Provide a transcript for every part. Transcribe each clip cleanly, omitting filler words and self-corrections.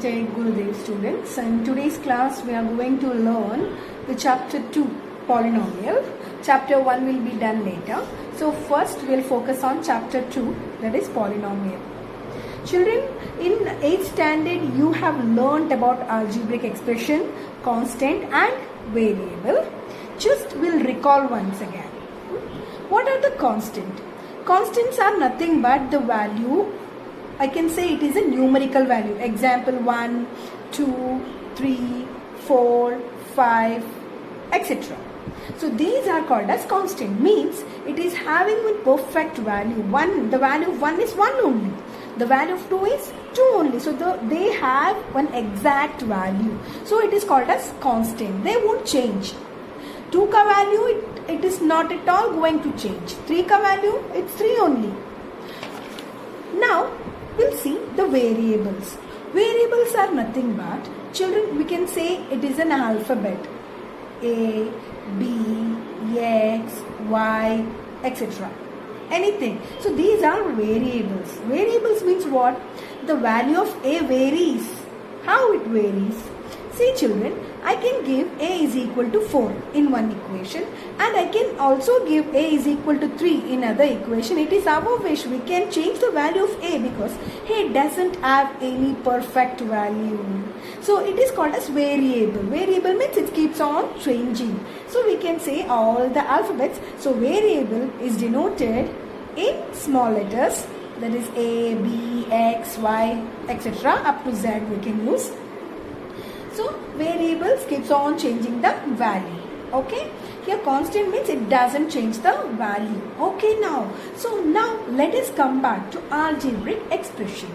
Jai Gurudev students. In today's class we are going to learn the chapter 2 polynomial. Chapter 1 will be done later. So first we will focus on chapter 2, that is polynomial. Children, in 8th standard you have learnt about algebraic expression, constant and variable. Just we'll recall once again. What are the constant? Constants are nothing but the value. I can say it is a numerical value. Example 1, 2, 3, 4, 5, etc. So these are called as constant. Means it is having a perfect value. The value of 1 is 1 only. The value of 2 is 2 only. So they have one exact value. So it is called as constant. They won't change. 2 ka value, it is not at all going to change. 3 ka value, it's 3 only. Now, we'll see the variables. Variables are nothing but, children, we can say it is an alphabet. A, B, X, Y, etc. Anything. So these are variables. Variables means what? The value of A varies. How it varies? See children, I can give A is equal to 4 in one equation and I can also give A is equal to 3 in other equation. It is our wish. We can change the value of A because A doesn't have any perfect value. So it is called as variable. Variable means it keeps on changing. So we can say all the alphabets. So variable is denoted in small letters, that is A, B, X, Y, etc. up to Z we can use. So variables keeps on changing the value. Okay. Here constant means it doesn't change the value. Okay now. So now let us come back to algebraic expression.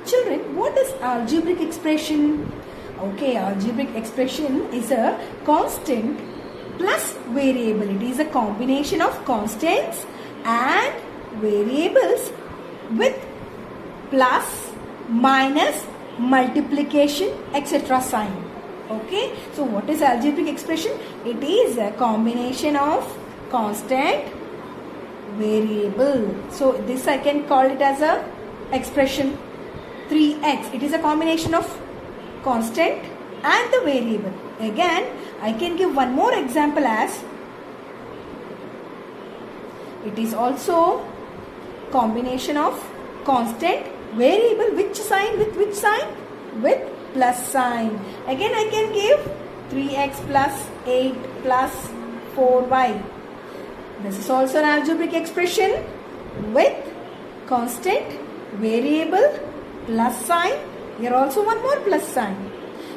Children, what is algebraic expression? Okay, algebraic expression is a constant plus variable. It is a combination of constants and variables with plus, minus, multiplication, etc. sign. Okay, so what is algebraic expression? It is a combination of constant, variable. So this I can call it as a expression 3x. It is a combination of constant and the variable. Again, I can give one more example as it is also combination of constant, variable, which sign with which sign? With plus sign. Again I can give 3x plus 8 plus 4y. This is also an algebraic expression with constant, variable, plus sign. Here also one more plus sign.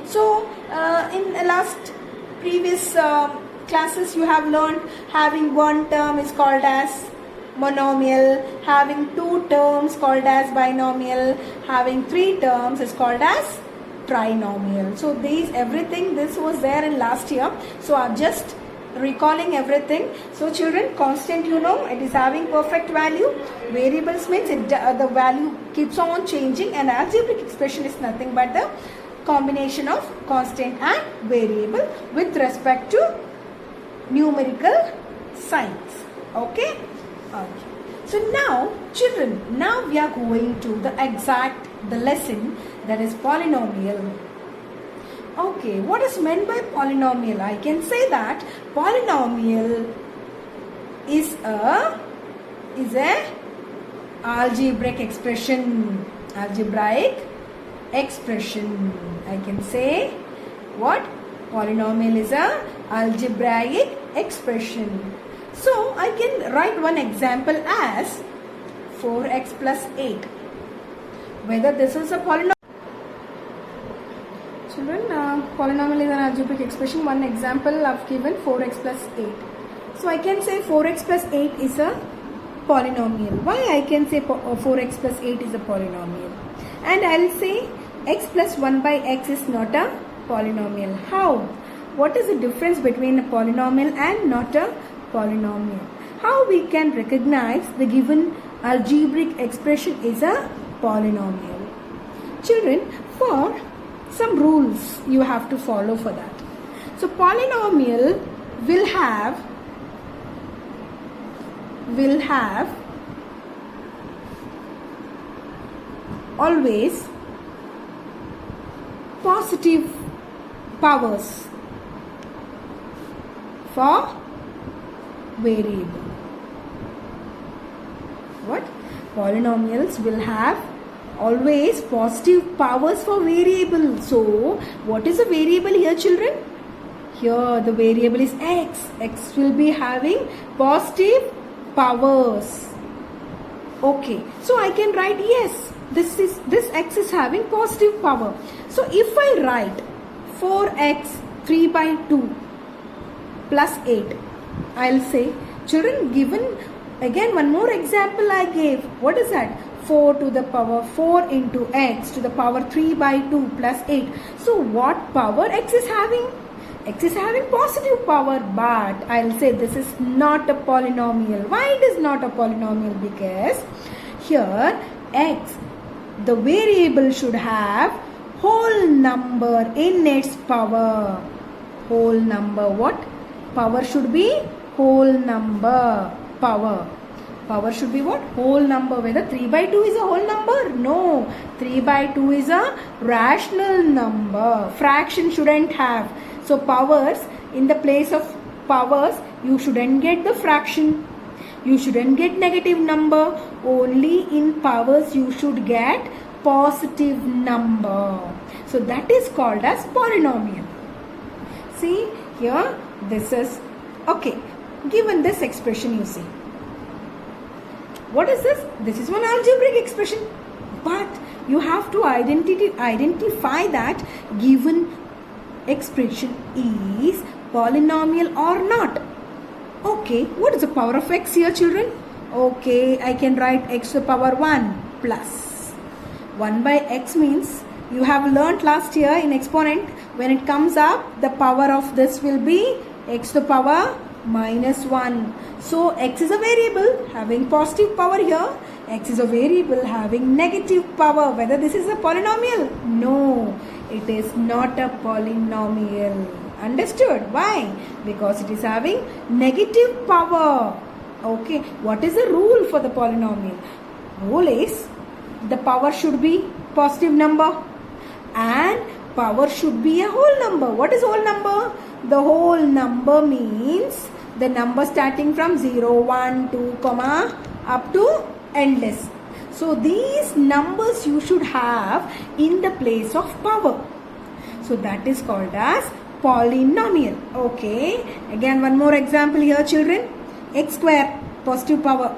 So in the last previous classes you have learned having one term is called as monomial, having 2 terms called as binomial, having 3 terms is called as trinomial. So everything this was there in last year. So I'm just recalling everything. So children, constant you know it is having perfect value. Variables means the value keeps on changing, and algebraic expression is nothing but the combination of constant and variable with respect to numerical signs. Okay. Okay. So now children, now we are going to the lesson, that is polynomial. Okay, what is meant by polynomial? I can say that polynomial is a algebraic expression. Algebraic expression. I can say what? Polynomial is a algebraic expression. So I can write one example as 4x plus 8. Whether this is a polynomial. Children, polynomial is an algebraic expression. One example I've given 4x plus 8. So I can say 4x plus 8 is a polynomial. Why I can say 4x plus 8 is a polynomial? And I'll say x plus 1 by x is not a polynomial. How? What is the difference between a polynomial and not a polynomial? How we can recognize the given algebraic expression is a polynomial? Children, for some rules you have to follow for that. So polynomial will have always positive powers for variable. What? Polynomials will have always positive powers for variable. So, what is a variable here, children? Here the variable is x. X will be having positive powers. Okay, so I can write yes, this x is having positive power. So if I write 4x 3 by 2 plus 8, I'll say, children, given again one more example I gave. What is that? 4 to the power 4 into x to the power 3 by 2 plus 8. So what power x is having? X is having positive power, but I'll say this is not a polynomial. Why it is not a polynomial? Because here x, the variable should have whole number in its power. Whole number. What? Power should be whole number. Power. Power should be what? Whole number. Whether 3 by 2 is a whole number? No. 3 by 2 is a rational number. Fraction shouldn't have. So powers, in the place of powers, you shouldn't get the fraction. You shouldn't get negative number. Only in powers you should get positive number. So that is called as polynomial. See here, this is, okay, given this expression you see. What is this? This is one algebraic expression. But you have to identify that given expression is polynomial or not. Okay, what is the power of x here, children? Okay, I can write x to the power 1 plus 1 by x means you have learnt last year in exponent, when it comes up the power of this will be x to the power minus 1. So x is a variable having positive power here. X is a variable having negative power. Whether this is a polynomial? No, it is not a polynomial. Understood? Why? Because it is having negative power. Okay, what is the rule for the polynomial? Rule is the power should be positive number and power should be a whole number. What is whole number? The whole number means the number starting from 0, 1, 2, comma up to endless. So these numbers you should have in the place of power. So that is called as polynomial. Okay. Again one more example here, children. X square, positive power.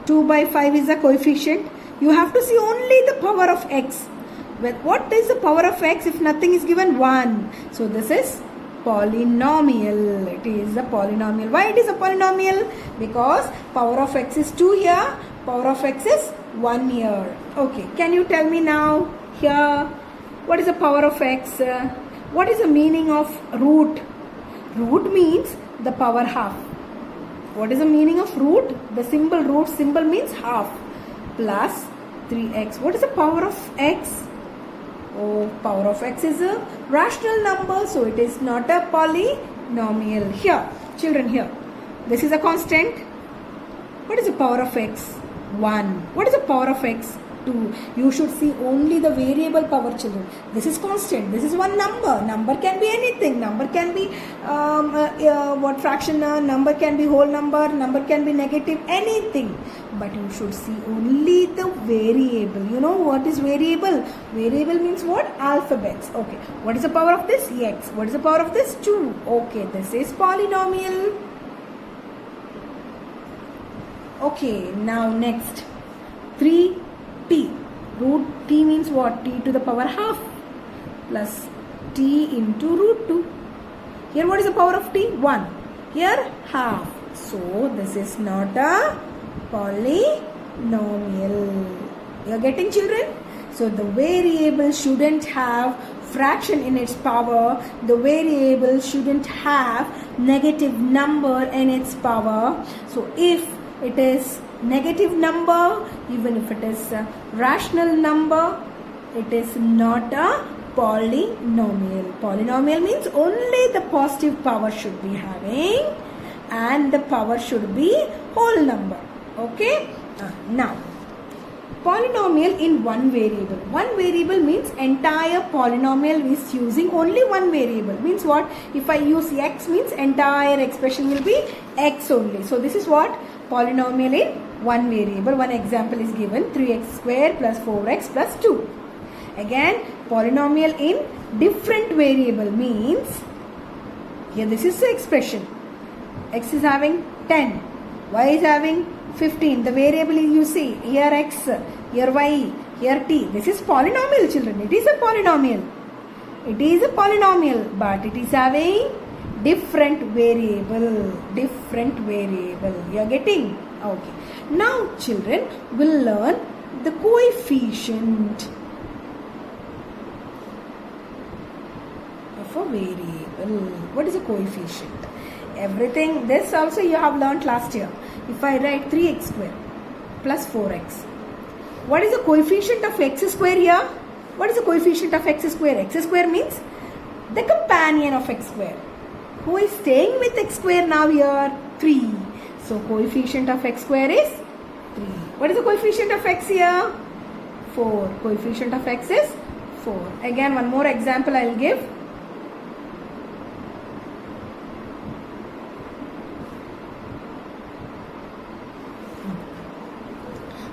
2 by 5 is the coefficient. You have to see only the power of x. Well, what is the power of x if nothing is given? 1. So this is polynomial. It is a polynomial. Why it is a polynomial? Because power of x is 2 here. Power of x is 1 here. Okay. Can you tell me now here what is the power of x? What is the meaning of root? Root means the power half. What is the meaning of root? The symbol root symbol means half. Plus 3x. What is the power of x? Oh, power of x is a rational number, so it is not a polynomial. Here, children, here. This is a constant. What is the power of x? 1. What is the power of x? 2. You should see only the variable power, children. This is constant. This is one number. Number can be anything. Number can be what fraction? Number can be whole number. Number can be negative. Anything. But you should see only the variable. You know what is variable? Variable means what? Alphabets. Okay. What is the power of this? X. What is the power of this? 2. Okay. This is polynomial. Okay. Now next. 3. T. Root t means what? T to the power half plus t into root 2. Here what is the power of t? 1. Here half. So this is not a polynomial. You are getting, children? So the variable shouldn't have fraction in its power. The variable shouldn't have negative number in its power. So if it is negative number, even if it is a rational number, it is not a polynomial. Polynomial means only the positive power should be having and the power should be whole number. Okay. Now polynomial in one variable. One variable means entire polynomial is using only one variable. Means what? If I use x means entire expression will be x only. So this is what? Polynomial in one variable. One example is given, 3x square plus 4x plus 2. Again, polynomial in different variable means, here this is the expression. X is having 10, y is having 15. The variable is, you see, here x, here y, here t. This is polynomial, children. It is a polynomial. It is a polynomial, but it is having different variable. Different variable. You are getting? Okay. Now, children will learn the coefficient of a variable. What is a coefficient? Everything, this also you have learnt last year. If I write 3x square plus 4x, what is the coefficient of x square here? What is the coefficient of x square? X square means the companion of x square. Who is staying with x square now here? 3. So coefficient of x square is 3. What is the coefficient of x here? 4. Coefficient of x is 4. Again, one more example I will give.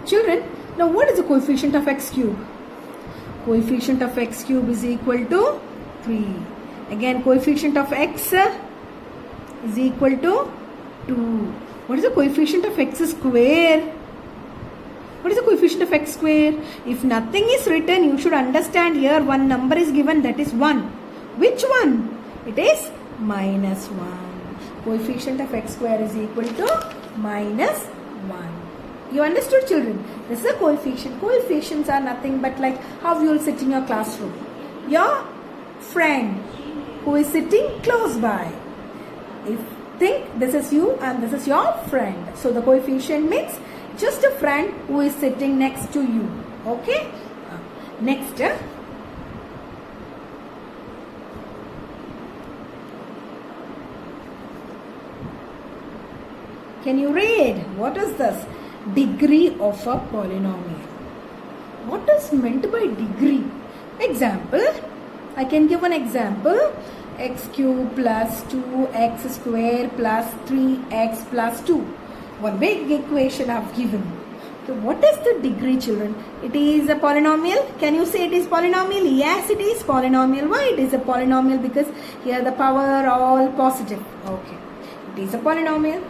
Children, now what is the coefficient of x cube? Coefficient of x cube is equal to 3. Again, coefficient of x is equal to 2. What is the coefficient of x square? What is the coefficient of x square? If nothing is written, you should understand here one number is given, that is 1. Which one? It is minus 1. Coefficient of x square is equal to minus 1. You understood, children? This is a coefficient. Coefficients are nothing but like how you will sit in your classroom. Your friend who is sitting close by. If think this is you and this is your friend. So the coefficient means just a friend who is sitting next to you. Okay? Next. Can you read? What is this? Degree of a polynomial. What is meant by degree? Example, I can give an example. X cube plus 2x square plus 3x plus 2. One big equation I have given. So what is the degree, children? It is a polynomial. Can you say it is polynomial? Yes, it is polynomial. Why it is a polynomial? Because here the power are all positive. Okay. It is a polynomial.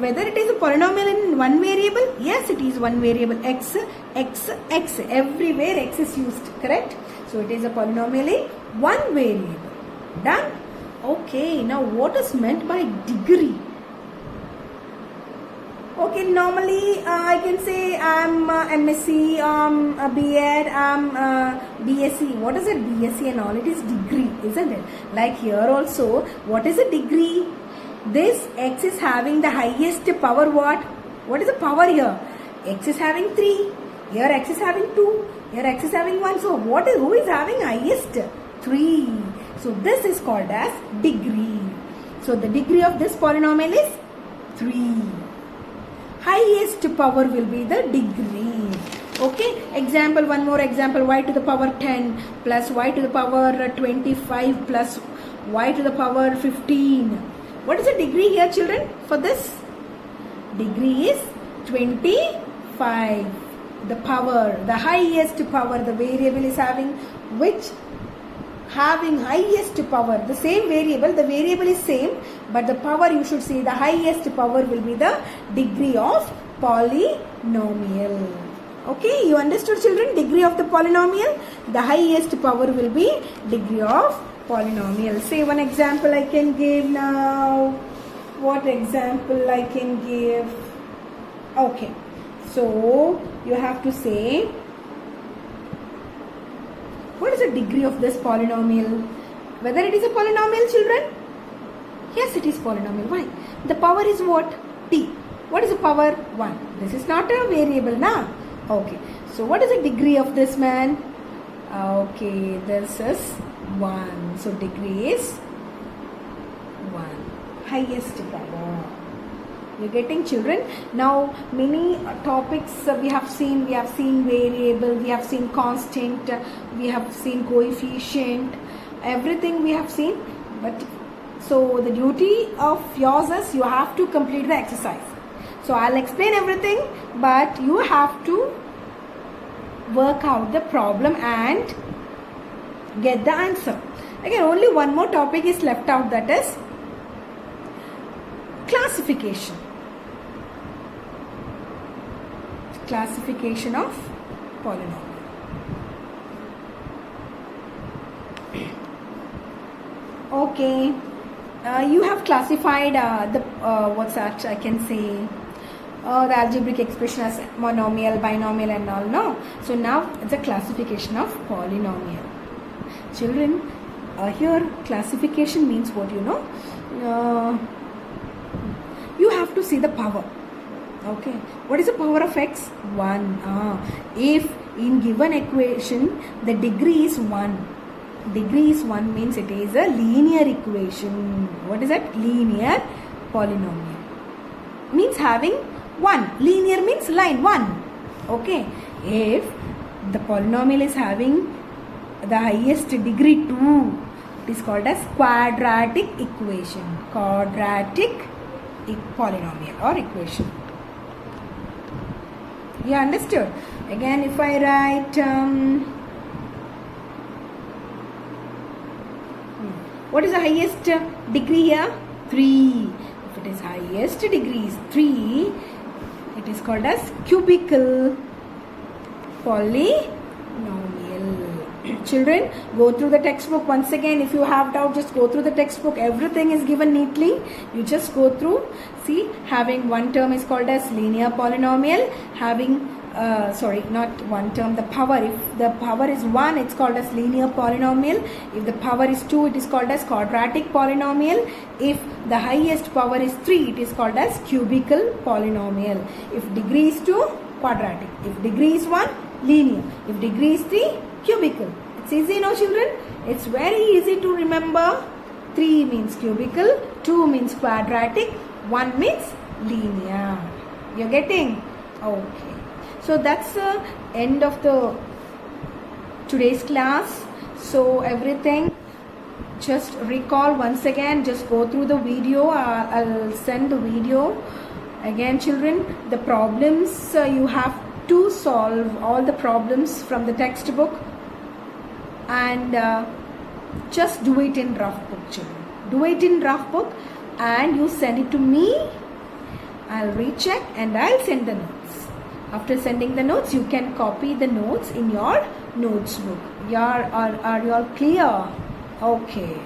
Whether it is a polynomial in one variable? Yes, it is one variable. X, x, x. Everywhere x is used. Correct? So it is a polynomial in one variable. Done? Okay. Now what is meant by degree? Okay, normally I can say I'm MSc, a B.Ed, I'm BSc. What is it? BSc and all. It is degree, isn't it? Like here also, what is a degree? This x is having the highest power what? What is the power here? X is having 3. Here x is having 2. Here x is having 1. So who is having highest? 3. So this is called as degree. So the degree of this polynomial is 3. Highest power will be the degree. Okay. Example, one more example. Y to the power 10 plus y to the power 25 plus y to the power 15. What is the degree here, children, for this? Degree is 25. The power, the highest power, the variable is having which? Having highest power. The same variable, the variable is same, but the power you should see, the highest power will be the degree of polynomial. Okay, you understood, children? Degree of the polynomial, the highest power will be degree of polynomial. Say one example I can give now. What example I can give? Okay, so you have to say what is the degree of this polynomial? Whether it is a polynomial, children? Yes, it is polynomial. Why? The power is what? T. What is the power? 1. This is not a variable, na? Okay. So what is the degree of this man? Okay, this is 1. So degree is 1. Highest power. You're getting, children? Now many topics we have seen. We have seen variable, we have seen constant, we have seen coefficient, everything we have seen. But so the duty of yours is you have to complete the exercise. So I'll explain everything, but you have to work out the problem and get the answer. Again, only one more topic is left out, that is classification. Classification of polynomial. Okay, you have classified what's that I can say, the algebraic expression as monomial, binomial and all, no? So now it's a classification of polynomial. Children, here classification means what, you know? You have to see the power. Okay, what is the power of x? 1. If in given equation the degree is 1, degree is 1 means it is a linear equation. What is that? Linear polynomial. Means having 1. Linear means line 1. Okay, if the polynomial is having the highest degree 2, it is called as quadratic equation. Quadratic polynomial or equation. You understood? Again, if I write what is the highest degree here? 3. If it is highest degree is 3, it is called as cubical polynomial. Children, go through the textbook once again. If you have doubt, just go through the textbook. Everything is given neatly. You just go through. See, having one term is called as linear polynomial. Having not one term, the power. If the power is 1, it's called as linear polynomial. If the power is 2, it is called as quadratic polynomial. If the highest power is 3, it is called as cubical polynomial. If degree is 2, quadratic. If degree is 1, linear. If degree is 3, cubical. It's easy, no, children? It's very easy to remember. 3 means cubical, 2 means quadratic, 1 means linear. You're getting? Okay. So that's the end of the today's class. So everything, just recall once again, just go through the video. I'll send the video again, children. The problems you have to solve all the problems from the textbook, and just do it in rough book, children. Do it in rough book and you send it to me. I'll recheck and I'll send the notes. After sending the notes, you can copy the notes in your notes book. Are you all clear? Okay.